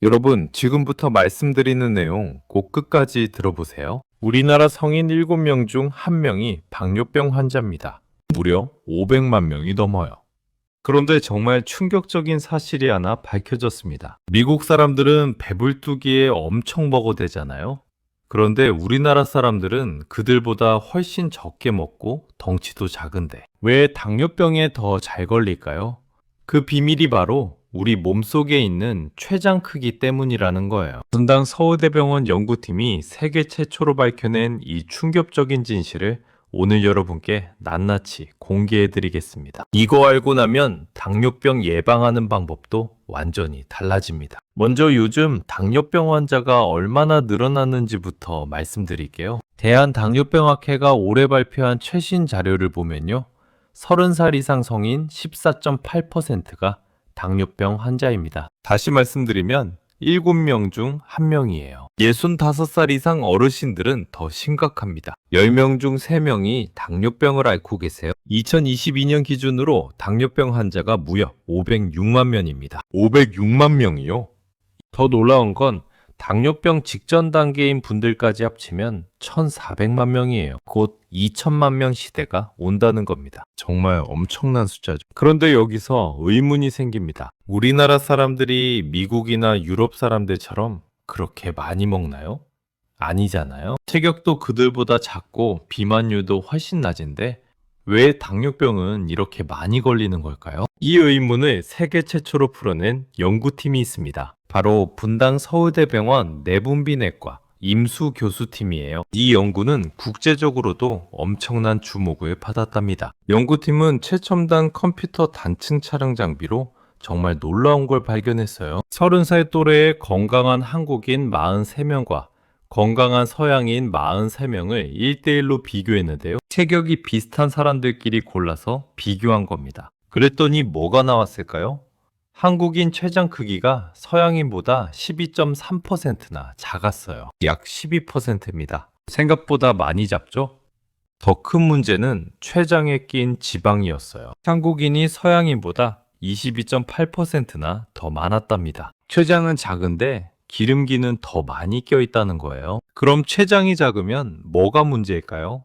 여러분, 지금부터 말씀드리는 내용 꼭 끝까지 들어보세요. 우리나라 성인 7명 중 1명이 당뇨병 환자입니다. 무려 500만 명이 넘어요. 그런데 정말 충격적인 사실이 하나 밝혀졌습니다. 미국 사람들은 배불뚝기에 엄청 먹어대잖아요. 그런데 우리나라 사람들은 그들보다 훨씬 적게 먹고 덩치도 작은데 왜 당뇨병에 더 잘 걸릴까요? 그 비밀이 바로 우리 몸속에 있는 췌장 크기 때문이라는 거예요. 분당 서울대병원 연구팀이 세계 최초로 밝혀낸 이 충격적인 진실을 오늘 여러분께 낱낱이 공개해드리겠습니다. 이거 알고 나면 당뇨병 예방하는 방법도 완전히 달라집니다. 먼저 요즘 당뇨병 환자가 얼마나 늘어났는지부터 말씀드릴게요. 대한당뇨병학회가 올해 발표한 최신 자료를 보면요. 30살 이상 성인 14.8%가 당뇨병 환자입니다. 다시 말씀드리면 7명 중 1명이에요. 65살 이상 어르신들은 더 심각합니다. 10명 중 3명이 당뇨병을 앓고 계세요. 2022년 기준으로 당뇨병 환자가 무려 506만 명입니다. 506만 명이요? 더 놀라운 건 당뇨병 직전 단계인 분들까지 합치면 1,400만 명이에요. 곧 2천만 명 시대가 온다는 겁니다. 정말 엄청난 숫자죠. 그런데 여기서 의문이 생깁니다. 우리나라 사람들이 미국이나 유럽 사람들처럼 그렇게 많이 먹나요? 아니잖아요. 체격도 그들보다 작고 비만율도 훨씬 낮은데 왜 당뇨병은 이렇게 많이 걸리는 걸까요? 이 의문을 세계 최초로 풀어낸 연구팀이 있습니다. 바로 분당 서울대병원 내분비내과 임수 교수팀이에요. 이 연구는 국제적으로도 엄청난 주목을 받았답니다. 연구팀은 최첨단 컴퓨터 단층 촬영 장비로 정말 놀라운 걸 발견했어요. 30살 또래의 건강한 한국인 43명과 건강한 서양인 43명을 1대1로 비교했는데요. 체격이 비슷한 사람들끼리 골라서 비교한 겁니다. 그랬더니 뭐가 나왔을까요? 한국인 췌장 크기가 서양인보다 12.3%나 작았어요. 약 12%입니다. 생각보다 많이 작죠? 더 큰 문제는 췌장에 낀 지방이었어요. 한국인이 서양인보다 22.8%나 더 많았답니다. 췌장은 작은데 기름기는 더 많이 껴있다는 거예요. 그럼 췌장이 작으면 뭐가 문제일까요?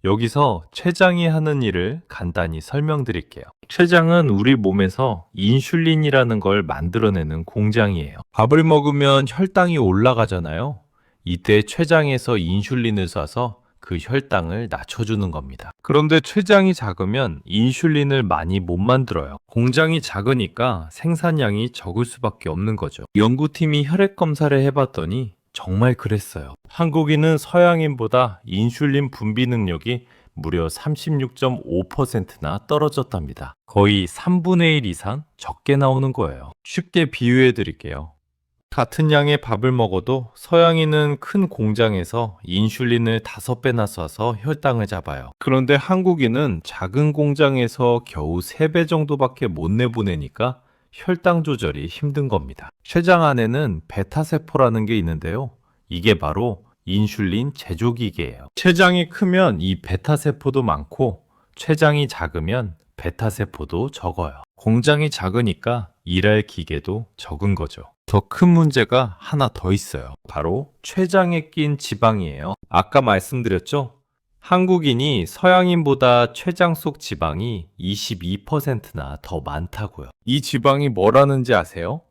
여기서 췌장이 하는 일을 간단히 설명드릴게요. 췌장은 우리 몸에서 인슐린이라는 걸 만들어내는 공장이에요. 밥을 먹으면 혈당이 올라가잖아요. 이때 췌장에서 인슐린을 쏴서 그 혈당을 낮춰주는 겁니다. 그런데 췌장이 작으면 인슐린을 많이 못 만들어요. 공장이 작으니까 생산량이 적을 수밖에 없는 거죠. 연구팀이 혈액 검사를 해봤더니 정말 그랬어요. 한국인은 서양인보다 인슐린 분비 능력이 무려 36.5%나 떨어졌답니다. 거의 3분의 1 이상 적게 나오는 거예요. 쉽게 비유해 드릴게요. 같은 양의 밥을 먹어도 서양인은 큰 공장에서 인슐린을 5배나 쏴서 혈당을 잡아요. 그런데 한국인은 작은 공장에서 겨우 3배 정도밖에 못 내보내니까 혈당 조절이 힘든 겁니다. 췌장 안에는 베타세포라는 게 있는데요. 이게 바로 인슐린 제조기계예요. 췌장이 크면 이 베타세포도 많고 췌장이 작으면 베타세포도 적어요. 공장이 작으니까 일할 기계도 적은 거죠. 더 큰 문제가 하나 더 있어요. 바로 췌장에 낀 지방이에요. 아까 말씀드렸죠? 한국인이 서양인보다 췌장 속 지방이 22%나 더 많다고요. 이 지방이 뭐라는지 아세요?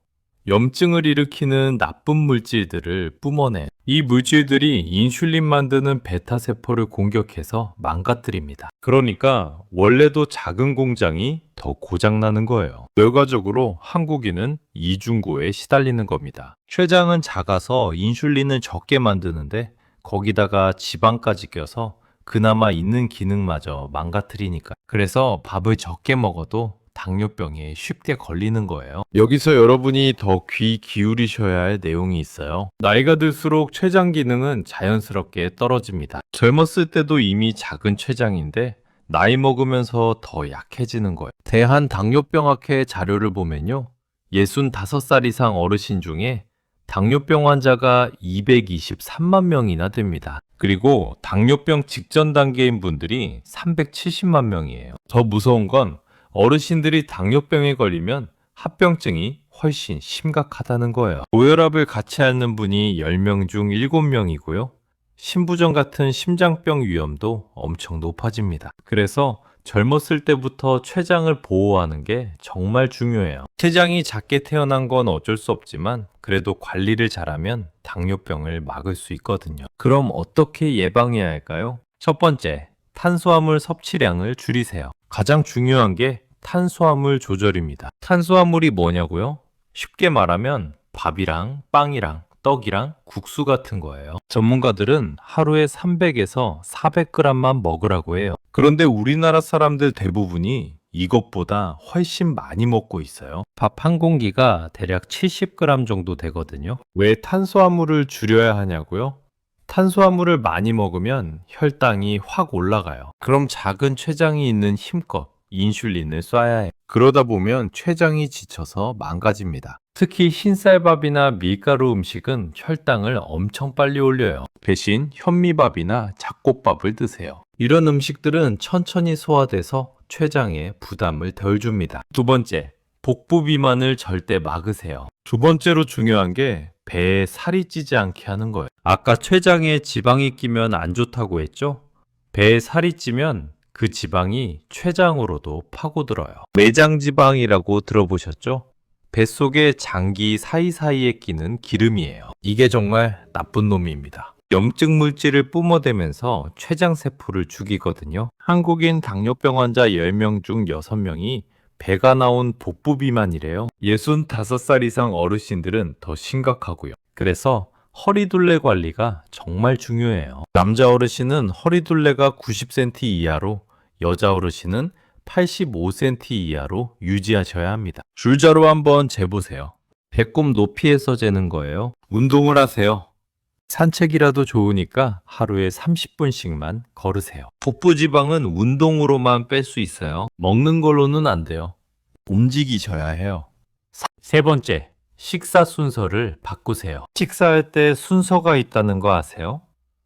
염증을 일으키는 나쁜 물질들을 뿜어내. 이 물질들이 인슐린 만드는 베타세포를 공격해서 망가뜨립니다. 그러니까 원래도 작은 공장이 더 고장나는 거예요. 결과적으로 한국인은 이중고에 시달리는 겁니다. 췌장은 작아서 인슐린을 적게 만드는데 거기다가 지방까지 껴서 그나마 있는 기능마저 망가뜨리니까. 그래서 밥을 적게 먹어도 당뇨병에 쉽게 걸리는 거예요. 여기서 여러분이 더 귀 기울이셔야 할 내용이 있어요. 나이가 들수록 췌장 기능은 자연스럽게 떨어집니다. 젊었을 때도 이미 작은 췌장인데 나이 먹으면서 더 약해지는 거예요. 대한당뇨병학회 자료를 보면요. 65살 이상 어르신 중에 당뇨병 환자가 223만 명이나 됩니다. 그리고 당뇨병 직전 단계인 분들이 370만 명이에요. 더 무서운 건 어르신들이 당뇨병에 걸리면 합병증이 훨씬 심각하다는 거예요. 고혈압을 같이 앓는 분이 10명 중 7명이고요. 심부전 같은 심장병 위험도 엄청 높아집니다. 그래서 젊었을 때부터 췌장을 보호하는 게 정말 중요해요. 췌장이 작게 태어난 건 어쩔 수 없지만 그래도 관리를 잘하면 당뇨병을 막을 수 있거든요. 그럼 어떻게 예방해야 할까요? 첫 번째, 탄수화물 섭취량을 줄이세요. 가장 중요한 게 탄수화물 조절입니다. 탄수화물이 뭐냐고요? 쉽게 말하면 밥이랑 빵이랑 떡이랑 국수 같은 거예요. 전문가들은 하루에 300에서 400g만 먹으라고 해요. 그런데 우리나라 사람들 대부분이 이것보다 훨씬 많이 먹고 있어요. 밥 한 공기가 대략 70g 정도 되거든요. 왜 탄수화물을 줄여야 하냐고요? 탄수화물을 많이 먹으면 혈당이 확 올라가요. 그럼 작은 췌장이 있는 힘껏 인슐린을 쏴야 해요. 그러다 보면 췌장이 지쳐서 망가집니다. 특히 흰쌀밥이나 밀가루 음식은 혈당을 엄청 빨리 올려요. 대신 현미밥이나 잡곡밥을 드세요. 이런 음식들은 천천히 소화돼서 췌장에 부담을 덜 줍니다. 두 번째, 복부 비만을 절대 막으세요. 두 번째로 중요한 게 배에 살이 찌지 않게 하는 거예요. 아까 췌장에 지방이 끼면 안 좋다고 했죠? 배에 살이 찌면 그 지방이 췌장으로도 파고들어요. 내장지방이라고 들어보셨죠? 뱃속의 장기 사이사이에 끼는 기름이에요. 이게 정말 나쁜 놈입니다. 염증 물질을 뿜어대면서 췌장세포를 죽이거든요. 한국인 당뇨병 환자 10명 중 6명이 배가 나온 복부 비만이래요. 65살 이상 어르신들은 더 심각하고요. 그래서 허리둘레 관리가 정말 중요해요. 남자 어르신은 허리둘레가 90cm 이하로, 여자 어르신은 85cm 이하로 유지하셔야 합니다. 줄자로 한번 재보세요. 배꼽 높이에서 재는 거예요. 운동을 하세요. 산책이라도 좋으니까 하루에 30분씩만 걸으세요. 복부 지방은 운동으로만 뺄 수 있어요. 먹는 걸로는 안 돼요. 움직이셔야 해요. 세 번째, 식사 순서를 바꾸세요. 식사할 때 순서가 있다는 거 아세요?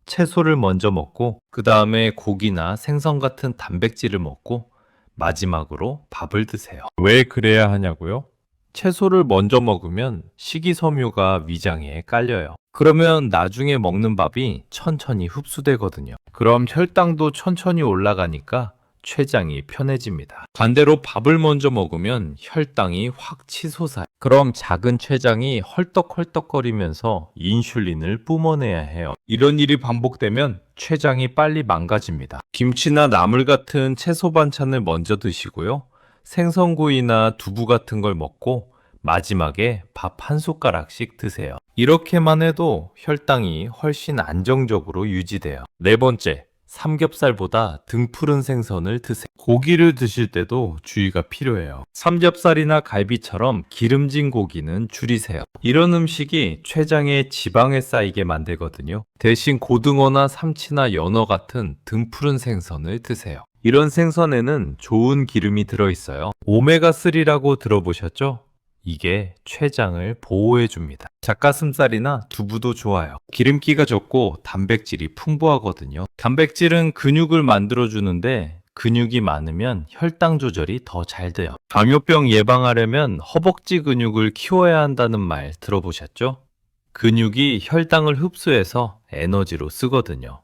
채소를 먼저 먹고 그 다음에 고기나 생선 같은 단백질을 먹고 마지막으로 밥을 드세요. 왜 그래야 하냐고요? 채소를 먼저 먹으면 식이섬유가 위장에 깔려요. 그러면 나중에 먹는 밥이 천천히 흡수되거든요. 그럼 혈당도 천천히 올라가니까 췌장이 편해집니다. 반대로 밥을 먼저 먹으면 혈당이 확 치솟아요. 그럼 작은 췌장이 헐떡헐떡거리면서 인슐린을 뿜어내야 해요. 이런 일이 반복되면 췌장이 빨리 망가집니다. 김치나 나물 같은 채소 반찬을 먼저 드시고요. 생선구이나 두부 같은 걸 먹고 마지막에 밥 한 숟가락씩 드세요. 이렇게만 해도 혈당이 훨씬 안정적으로 유지돼요. 네 번째, 삼겹살보다 등푸른 생선을 드세요. 고기를 드실 때도 주의가 필요해요. 삼겹살이나 갈비처럼 기름진 고기는 줄이세요. 이런 음식이 췌장에 지방을 쌓이게 만들거든요. 대신 고등어나 삼치나 연어 같은 등푸른 생선을 드세요. 이런 생선에는 좋은 기름이 들어있어요. 오메가3라고 들어보셨죠? 이게 췌장을 보호해줍니다. 닭가슴살이나 두부도 좋아요. 기름기가 적고 단백질이 풍부하거든요. 단백질은 근육을 만들어주는데 근육이 많으면 혈당 조절이 더 잘 돼요. 당뇨병 예방하려면 허벅지 근육을 키워야 한다는 말 들어보셨죠? 근육이 혈당을 흡수해서 에너지로 쓰거든요.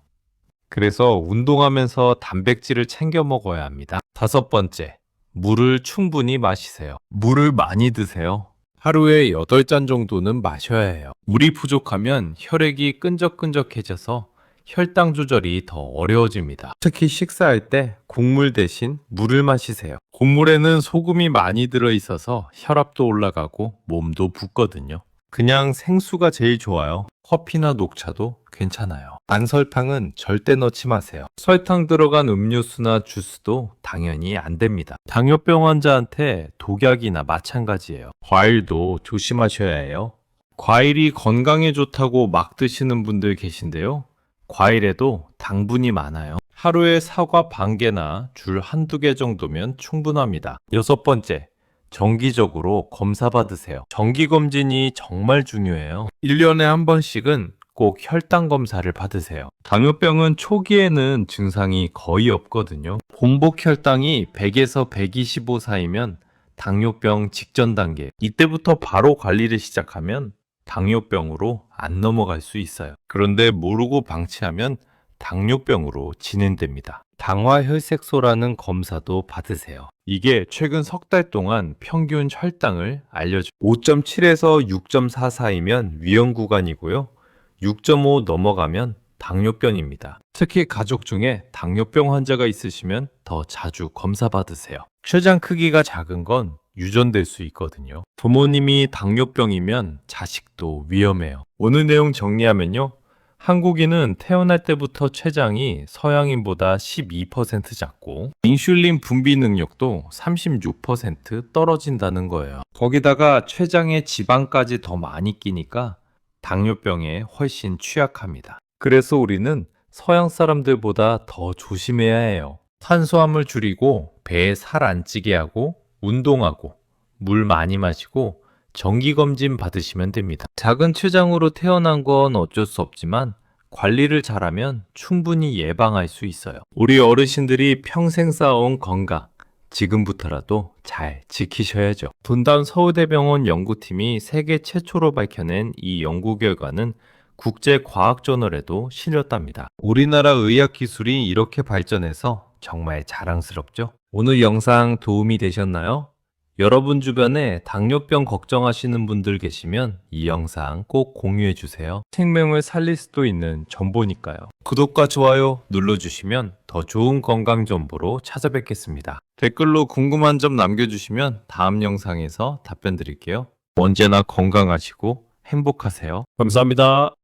그래서 운동하면서 단백질을 챙겨 먹어야 합니다. 다섯 번째, 물을 충분히 마시세요. 물을 많이 드세요. 하루에 8잔 정도는 마셔야 해요. 물이 부족하면 혈액이 끈적끈적해져서 혈당 조절이 더 어려워집니다. 특히 식사할 때 국물 대신 물을 마시세요. 국물에는 소금이 많이 들어있어서 혈압도 올라가고 몸도 붓거든요. 그냥 생수가 제일 좋아요. 커피나 녹차도 괜찮아요. 안설탕은 절대 넣지 마세요. 설탕 들어간 음료수나 주스도 당연히 안 됩니다. 당뇨병 환자한테 독약이나 마찬가지예요. 과일도 조심하셔야 해요. 과일이 건강에 좋다고 막 드시는 분들 계신데요. 과일에도 당분이 많아요. 하루에 사과 반 개나 줄 한두 개 정도면 충분합니다. 여섯 번째, 정기적으로 검사 받으세요. 정기검진이 정말 중요해요. 1년에 한 번씩은 꼭 혈당 검사를 받으세요. 당뇨병은 초기에는 증상이 거의 없거든요. 공복 혈당이 100에서 125 사이면 당뇨병 직전 단계. 이때부터 바로 관리를 시작하면 당뇨병으로 안 넘어갈 수 있어요. 그런데 모르고 방치하면 당뇨병으로 진행됩니다. 당화혈색소라는 검사도 받으세요. 이게 최근 석 달 동안 평균 혈당을 알려줘. 5.7에서 6.4 사이면 위험 구간이고요. 6.5 넘어가면 당뇨병입니다. 특히 가족 중에 당뇨병 환자가 있으시면 더 자주 검사 받으세요. 췌장 크기가 작은 건 유전될 수 있거든요. 부모님이 당뇨병이면 자식도 위험해요. 오늘 내용 정리하면요. 한국인은 태어날 때부터 췌장이 서양인보다 12% 작고 인슐린 분비 능력도 36% 떨어진다는 거예요. 거기다가 췌장에 지방까지 더 많이 끼니까 당뇨병에 훨씬 취약합니다. 그래서 우리는 서양 사람들보다 더 조심해야 해요. 탄수화물 줄이고 배에 살 안 찌게 하고 운동하고 물 많이 마시고 정기검진 받으시면 됩니다. 작은 췌장으로 태어난 건 어쩔 수 없지만 관리를 잘하면 충분히 예방할 수 있어요. 우리 어르신들이 평생 쌓아온 건강, 지금부터라도 잘 지키셔야죠. 분당 서울대병원 연구팀이 세계 최초로 밝혀낸 이 연구 결과는 국제과학저널에도 실렸답니다. 우리나라 의학기술이 이렇게 발전해서 정말 자랑스럽죠? 오늘 영상 도움이 되셨나요? 여러분 주변에 당뇨병 걱정하시는 분들 계시면 이 영상 꼭 공유해 주세요. 생명을 살릴 수도 있는 정보니까요. 구독과 좋아요 눌러주시면 더 좋은 건강 정보로 찾아뵙겠습니다. 댓글로 궁금한 점 남겨주시면 다음 영상에서 답변 드릴게요. 언제나 건강하시고 행복하세요. 감사합니다.